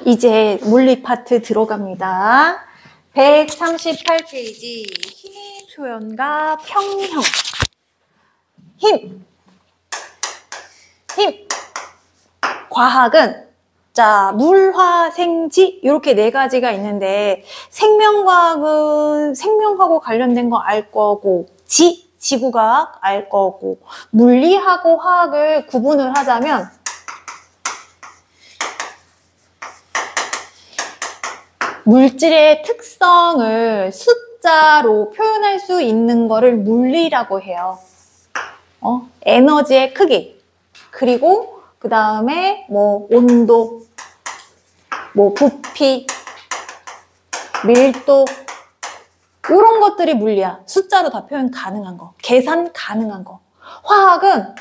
이제 물리 파트 들어갑니다. 138페이지 힘의 표현과 평형. 힘. 과학은 자, 물, 화, 생지 이렇게 네 가지가 있는데 생명과학은 생명하고 관련된 거 알 거고 지구과학 알 거고 물리하고 화학을 구분을 하자면 물질의 특성을 숫자로 표현할 수 있는 거를 물리라고 해요. 에너지의 크기, 그리고 그 다음에 뭐 온도, 뭐 부피, 밀도 이런 것들이 물리야. 숫자로 다 표현 가능한 거, 계산 가능한 거. 화학은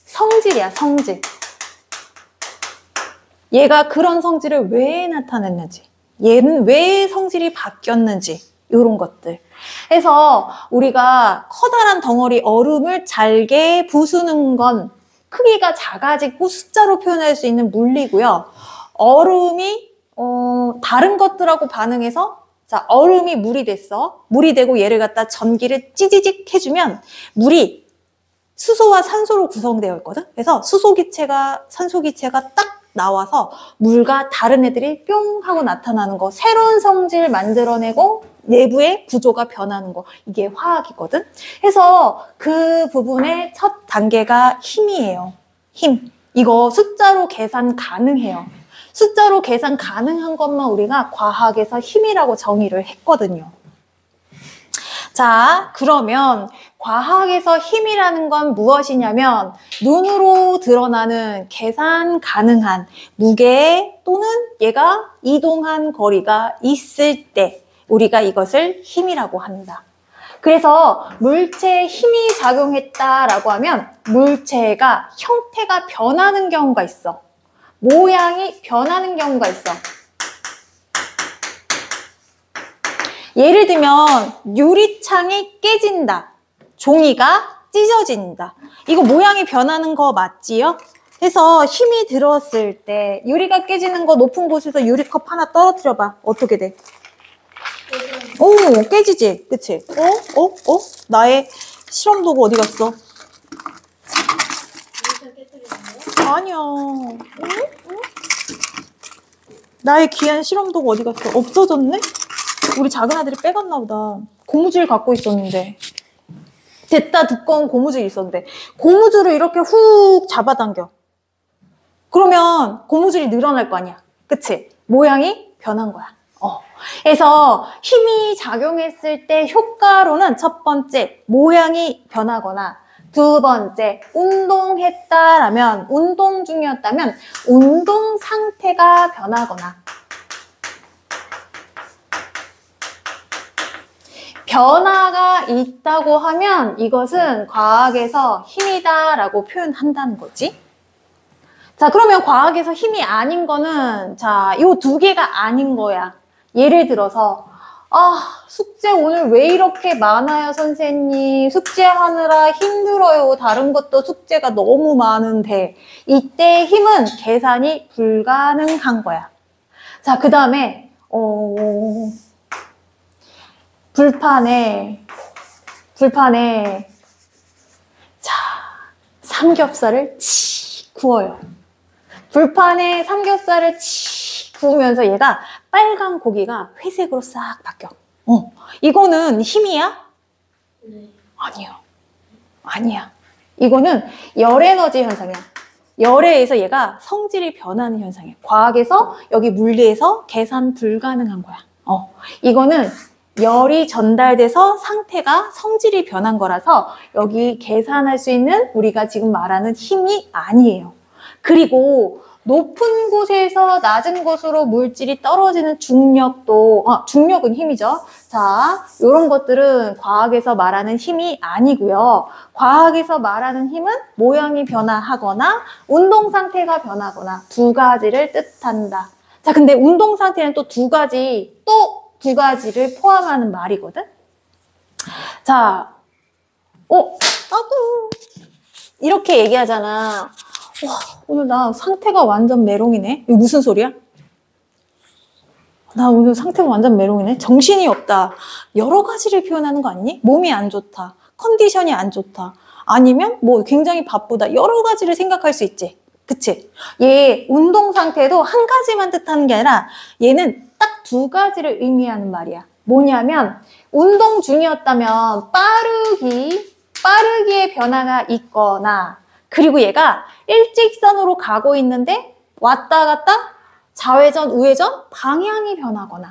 성질이야, 성질. 얘가 그런 성질을 왜 나타냈는지, 얘는 왜 성질이 바뀌었는지 이런 것들. 그래서 우리가 커다란 덩어리 얼음을 잘게 부수는 건 크기가 작아지고 숫자로 표현할 수 있는 물리고요. 얼음이 다른 것들하고 반응해서 자, 얼음이 물이 됐어. 물이 되고 얘를 갖다 전기를 찌지직 해주면 물이 수소와 산소로 구성되어 있거든. 그래서 수소기체가 산소기체가 딱 나와서 물과 다른 애들이 뿅 하고 나타나는 거, 새로운 성질 만들어내고 내부의 구조가 변하는 거, 이게 화학이거든. 그래서 그 부분의 첫 단계가 힘이에요. 힘. 이거 숫자로 계산 가능해요. 숫자로 계산 가능한 것만 우리가 과학에서 힘이라고 정의를 했거든요. 자, 그러면 과학에서 힘이라는 건 무엇이냐면 눈으로 드러나는 계산 가능한 무게 또는 얘가 이동한 거리가 있을 때 우리가 이것을 힘이라고 한다. 그래서 물체에 힘이 작용했다라고 하면 물체가 형태가 변하는 경우가 있어. 모양이 변하는 경우가 있어. 예를 들면 유리창이 깨진다. 종이가 찢어진다. 이거 모양이 변하는 거 맞지요? 그래서 힘이 들었을 때 유리가 깨지는 거 높은 곳에서 유리컵 하나 떨어뜨려 봐. 어떻게 돼? 오, 깨지지? 그치? 나의 실험 도구 어디 갔어? 아니야. 나의 귀한 실험 도구 어디 갔어? 없어졌네? 우리 작은 아들이 빼갔나 보다. 고무줄 갖고 있었는데. 됐다 두꺼운 고무줄이 있었는데 고무줄을 이렇게 훅 잡아당겨. 그러면 고무줄이 늘어날 거 아니야. 그치? 모양이 변한 거야. 그래서 힘이 작용했을 때 효과로는 첫 번째, 모양이 변하거나 두 번째, 운동했다라면, 운동 중이었다면 운동 상태가 변하거나 변화가 있다고 하면 이것은 과학에서 힘이다라고 표현한다는 거지. 자, 그러면 과학에서 힘이 아닌 거는 자, 요 두 개가 아닌 거야. 예를 들어서 숙제 오늘 왜 이렇게 많아요, 선생님? 숙제하느라 힘들어요. 다른 것도 숙제가 너무 많은데 이때 힘은 계산이 불가능한 거야. 자, 그 다음에 불판에 자, 삼겹살을 구워요. 불판에 삼겹살을 구우면서 얘가 빨간 고기가 회색으로 싹 바뀌어. 이거는 힘이야? 네. 아니야. 이거는 열에너지 현상이야. 열에 의해서 얘가 성질이 변하는 현상이야. 과학에서 여기 물리에서 계산 불가능한 거야. 이거는 열이 전달돼서 상태가 성질이 변한 거라서 여기 계산할 수 있는 우리가 지금 말하는 힘이 아니에요. 그리고 높은 곳에서 낮은 곳으로 물질이 떨어지는 중력도, 중력은 힘이죠. 자, 이런 것들은 과학에서 말하는 힘이 아니고요. 과학에서 말하는 힘은 모양이 변화하거나 운동 상태가 변하거나 두 가지를 뜻한다. 자, 근데 운동 상태는 또 두 가지를 포함하는 말이거든. 자, 이렇게 얘기하잖아. 와, 오늘 나 상태가 완전 메롱이네. 이거 무슨 소리야? 나 오늘 상태가 완전 메롱이네. 정신이 없다. 여러 가지를 표현하는 거 아니니? 몸이 안 좋다. 컨디션이 안 좋다. 아니면 뭐 굉장히 바쁘다. 여러 가지를 생각할 수 있지. 그치? 얘 운동 상태도 한 가지만 뜻하는 게 아니라 얘는 딱 두 가지를 의미하는 말이야. 뭐냐면 운동 중이었다면 빠르기의 변화가 있거나, 그리고 얘가 일직선으로 가고 있는데 왔다 갔다 좌회전, 우회전 방향이 변하거나.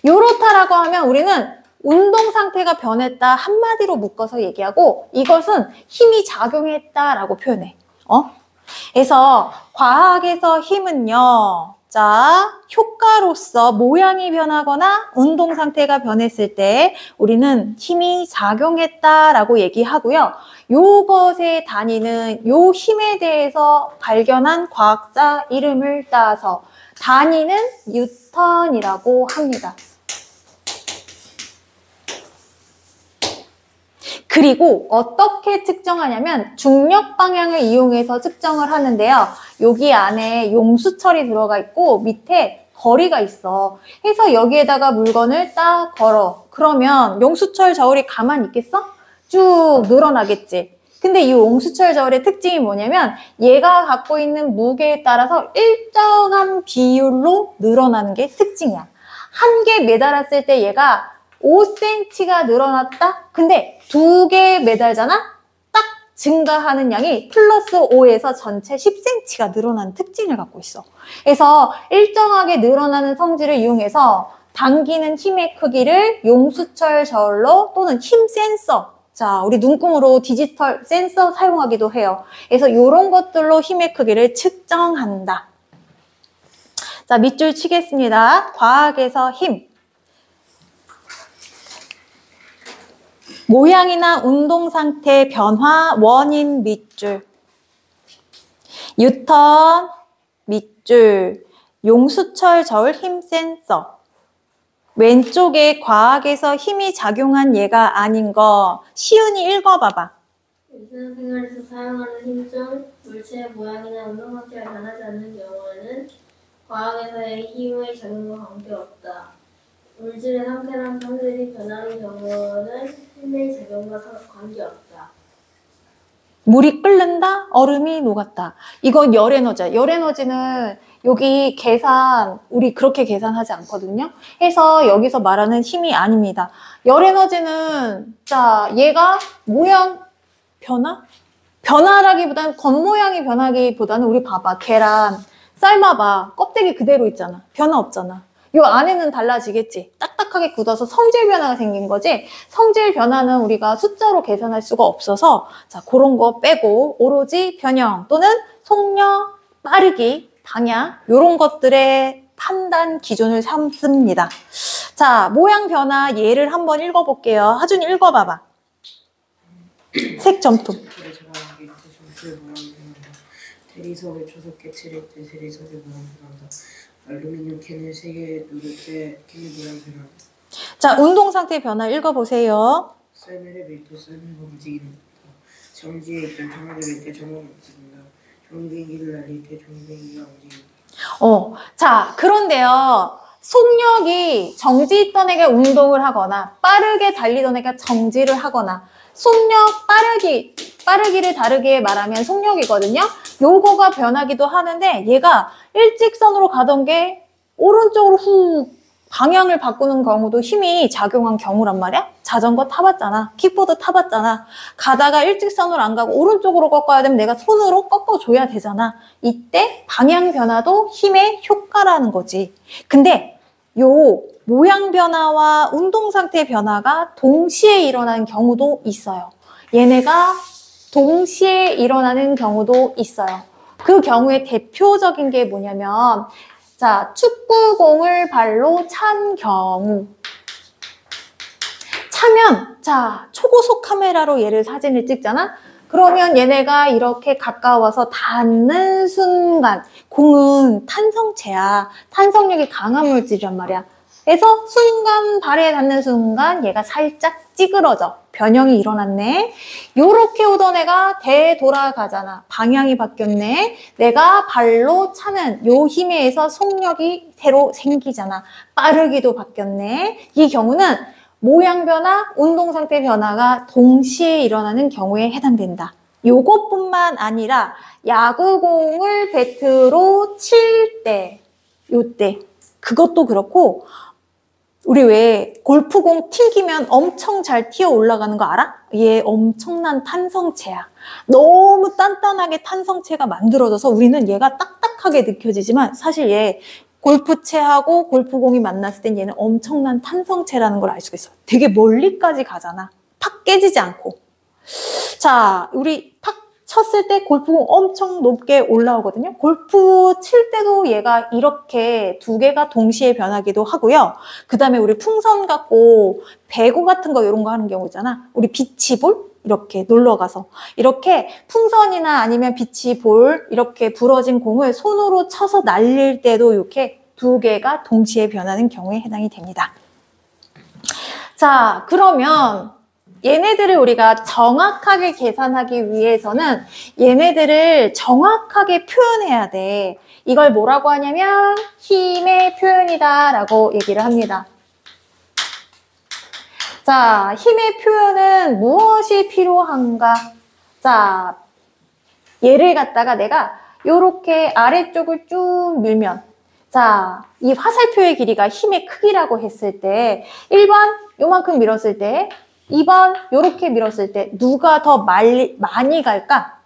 요렇다라고 하면 우리는 운동 상태가 변했다 한마디로 묶어서 얘기하고, 이것은 힘이 작용했다라고 표현해. 그래서 과학에서 힘은요, 자, 효과로서 모양이 변하거나 운동 상태가 변했을 때 우리는 힘이 작용했다라고 얘기하고요. 요것의 단위는 요 힘에 대해서 발견한 과학자 이름을 따서 단위는 뉴턴이라고 합니다. 그리고 어떻게 측정하냐면 중력 방향을 이용해서 측정을 하는데요. 여기 안에 용수철이 들어가 있고 밑에 거리가 있어. 해서 여기에다가 물건을 딱 걸어. 그러면 용수철 저울이 가만히 있겠어? 쭉 늘어나겠지. 근데 이 용수철 저울의 특징이 뭐냐면 얘가 갖고 있는 무게에 따라서 일정한 비율로 늘어나는 게 특징이야. 한 개 매달았을 때 얘가 5cm가 늘어났다? 근데 2개 매달잖아? 딱 증가하는 양이 플러스 5에서 전체 10cm가 늘어나는 특징을 갖고 있어. 그래서 일정하게 늘어나는 성질을 이용해서 당기는 힘의 크기를 용수철 저울로 또는 힘 센서, 자, 우리 눈금으로 디지털 센서 사용하기도 해요. 그래서 이런 것들로 힘의 크기를 측정한다. 자, 밑줄 치겠습니다. 과학에서 힘. 모양이나 운동 상태 변화 원인 밑줄. 뉴턴 밑줄. 용수철 저울 힘 센서. 왼쪽에 과학에서 힘이 작용한 얘가 아닌 거 시은이 읽어봐봐. 일상생활에서 사용하는 힘 중 물체의 모양이나 운동 상태가 변하지 않는 경우에는 과학에서의 힘의 작용과 관계없다. 물질의 상태랑 성질이 변하는 경우는 힘의 작용과 관계없다. 물이 끓는다? 얼음이 녹았다. 이건 열 에너지야. 열 에너지는 여기 계산, 우리 그렇게 계산하지 않거든요. 해서 여기서 말하는 힘이 아닙니다. 열 에너지는, 자, 얘가 모양 변화? 변화라기보다는 겉모양이 변하기보다는 우리 봐봐. 계란 삶아봐. 껍데기 그대로 있잖아. 변화 없잖아. 요 안에는 달라지겠지. 딱딱하게 굳어서 성질 변화가 생긴 거지. 성질 변화는 우리가 숫자로 계산할 수가 없어서, 자, 그런 거 빼고 오로지 변형 또는 속력, 빠르기, 방향 요런 것들의 판단 기준을 삼습니다. 자, 모양 변화 예를 한번 읽어볼게요. 하준이 읽어봐봐. 색 점토. 대리석에 초석 깨트릴 때 대리석의 모양 변한다. 알루미늄 캔을 3개 누를 때 캔의 모양 변한다. 자, 운동 상태 변화 읽어보세요. 썰매를 밀 때 썰매가 움직인다. 정지에 있던 정원을 밀 때 정원이 움직인다. 종이비행기를 날릴 때 종이비행기가 움직인다. 자, 그런데요. 속력이 정지 있던 애가 운동을 하거나 빠르게 달리던 애가 정지를 하거나 속력, 빠르기를 다르게 말하면 속력이거든요. 요거가 변하기도 하는데 얘가 일직선으로 가던 게 오른쪽으로 훅 방향을 바꾸는 경우도 힘이 작용한 경우란 말이야. 자전거 타봤잖아. 킥보드 타봤잖아. 가다가 일직선으로 안 가고 오른쪽으로 꺾어야 되면 내가 손으로 꺾어줘야 되잖아. 이때 방향 변화도 힘의 효과라는 거지. 근데 요 모양 변화와 운동 상태 변화가 동시에 일어나는 경우도 있어요. 얘네가 동시에 일어나는 경우도 있어요. 그 경우에 대표적인 게 뭐냐면, 자, 축구공을 발로 찬 경우. 차면, 자, 초고속 카메라로 얘를 사진을 찍잖아? 그러면 얘네가 이렇게 가까워서 닿는 순간, 공은 탄성체야. 탄성력이 강한 물질이란 말이야. 그래서 순간 발에 닿는 순간 얘가 살짝 찌그러져. 변형이 일어났네. 요렇게 오던 애가 되돌아가잖아. 방향이 바뀌었네. 내가 발로 차는 요 힘에 의해서 속력이 새로 생기잖아. 빠르기도 바뀌었네. 이 경우는 모양 변화, 운동 상태 변화가 동시에 일어나는 경우에 해당된다. 요것뿐만 아니라 야구공을 배트로 칠 때, 요때 그것도 그렇고 우리 왜 골프공 튕기면 엄청 잘 튀어 올라가는 거 알아? 얘 엄청난 탄성체야. 너무 단단하게 탄성체가 만들어져서 우리는 얘가 딱딱하게 느껴지지만 사실 얘 골프채하고 골프공이 만났을 땐 얘는 엄청난 탄성체라는 걸 알 수가 있어. 되게 멀리까지 가잖아. 팍 깨지지 않고. 자, 우리 팍 쳤을 때 골프공 엄청 높게 올라오거든요. 골프 칠 때도 얘가 이렇게 두 개가 동시에 변하기도 하고요. 그 다음에 우리 풍선 갖고 배구 같은 거 이런 거 하는 경우 있잖아. 우리 비치볼? 이렇게 놀러 가서 이렇게 풍선이나 아니면 비치볼 이렇게 부러진 공을 손으로 쳐서 날릴 때도 이렇게 두 개가 동시에 변하는 경우에 해당이 됩니다. 자, 그러면 얘네들을 우리가 정확하게 계산하기 위해서는 얘네들을 정확하게 표현해야 돼. 이걸 뭐라고 하냐면 힘의 표현이다 라고 얘기를 합니다. 자, 힘의 표현은 무엇이 필요한가? 자, 얘를 갖다가 내가 요렇게 아래쪽을 쭉 밀면 자, 이 화살표의 길이가 힘의 크기라고 했을 때 1번 요만큼 밀었을 때 2번 요렇게 밀었을 때 누가 더 많이 갈까?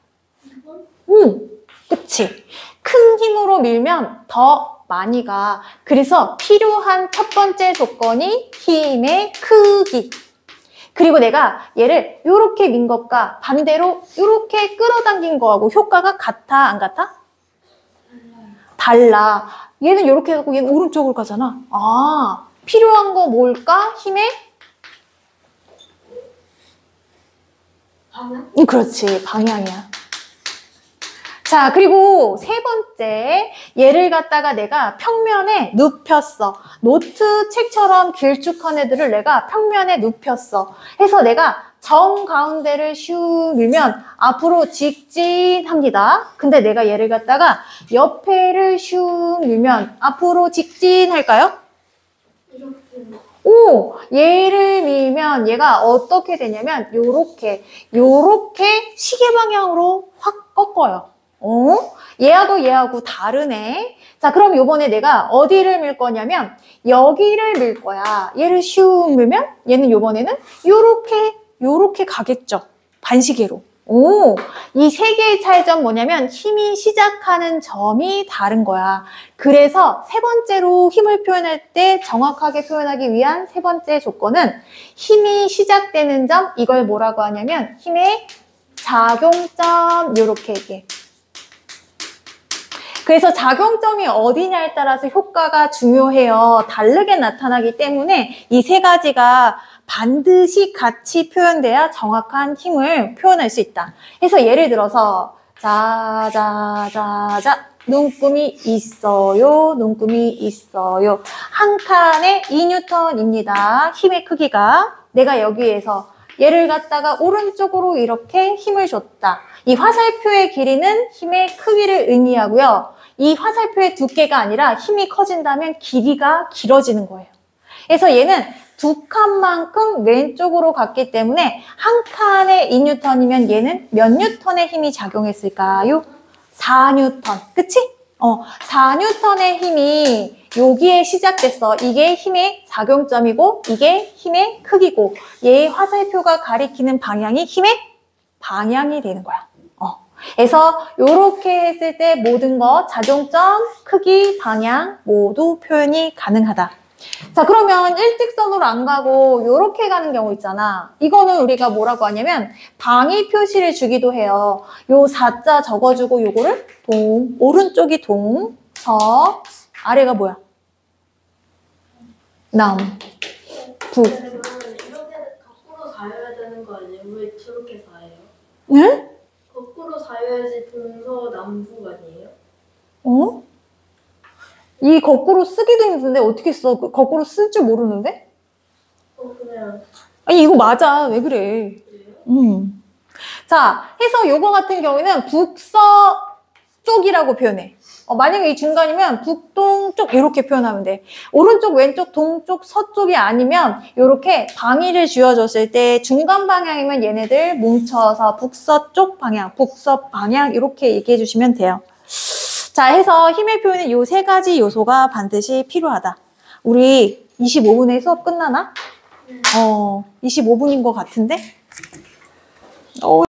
그치. 큰 힘으로 밀면 더 많이 가. 그래서 필요한 첫 번째 조건이 힘의 크기. 그리고 내가 얘를 요렇게 민 것과 반대로 요렇게 끌어당긴 거하고 효과가 같아, 안 같아? 달라. 얘는 요렇게 하고 얘는 오른쪽으로 가잖아. 아, 필요한 거 뭘까? 힘의? 방향? 그렇지. 방향이야. 자, 그리고 세 번째, 얘를 갖다가 내가 평면에 눕혔어. 노트 책처럼 길쭉한 애들을 내가 평면에 눕혔어. 해서 내가 정 가운데를 슉 밀면 앞으로 직진합니다. 근데 내가 얘를 갖다가 옆에를 슉 밀면 앞으로 직진할까요? 이렇게. 오, 얘를 밀면 얘가 어떻게 되냐면 요렇게 시계 방향으로 확 꺾어요. 얘하고 다르네. 자, 그럼 요번에 내가 어디를 밀 거냐면 여기를 밀 거야. 얘를 슉 밀면 얘는 요번에는 요렇게 가겠죠. 반시계로. 오, 이 세 개의 차이점 뭐냐면 힘이 시작하는 점이 다른 거야. 그래서 세 번째로 힘을 표현할 때 정확하게 표현하기 위한 세 번째 조건은 힘이 시작되는 점, 이걸 뭐라고 하냐면 힘의 작용점, 요렇게 얘기해. 그래서 작용점이 어디냐에 따라서 효과가 중요해요. 다르게 나타나기 때문에 이 세 가지가 반드시 같이 표현돼야 정확한 힘을 표현할 수 있다. 그래서 예를 들어서 자자자자 눈금이 있어요. 눈금이 있어요. 한 칸에 2N입니다. 힘의 크기가. 내가 여기에서 얘를 갖다가 오른쪽으로 이렇게 힘을 줬다. 이 화살표의 길이는 힘의 크기를 의미하고요. 이 화살표의 두께가 아니라 힘이 커진다면 길이가 길어지는 거예요. 그래서 얘는 두 칸만큼 왼쪽으로 갔기 때문에 한 칸에 2N이면 얘는 몇 N의 힘이 작용했을까요? 4N. 그치? 4N의 힘이 여기에 시작됐어. 이게 힘의 작용점이고 이게 힘의 크기고 얘의 화살표가 가리키는 방향이 힘의 방향이 되는 거야. 그래서 이렇게 했을 때 모든 것 작용점, 크기, 방향 모두 표현이 가능하다. 자, 그러면 일직선으로 안 가고 이렇게 가는 경우 있잖아. 이거는 우리가 뭐라고 하냐면 방위 표시를 주기도 해요. 요 4자 적어주고 요거를 동, 오른쪽이 동, 서, 아래가 뭐야? 남, 북. 그러면 이렇게 거꾸로 사여야 되는 거 아니에요? 왜 저렇게 사요? 네? 거꾸로 사여야지 동서남북 아니에요? 이 거꾸로 쓰기도 힘든데 어떻게 써? 거꾸로 쓸 줄 모르는데? 그냥 아니, 이거 맞아. 왜 그래? 자, 해서 요거 같은 경우에는 북서쪽이라고 표현해. 만약에 이 중간이면 북동쪽 이렇게 표현하면 돼. 오른쪽, 왼쪽, 동쪽, 서쪽이 아니면 이렇게 방위를 쥐어줬을 때 중간 방향이면 얘네들 뭉쳐서 북서쪽 방향, 북서 방향 이렇게 얘기해 주시면 돼요. 자, 해서 힘의 표현은 요 세 가지 요소가 반드시 필요하다. 우리 25분에 수업 끝나나? 25분인 것 같은데?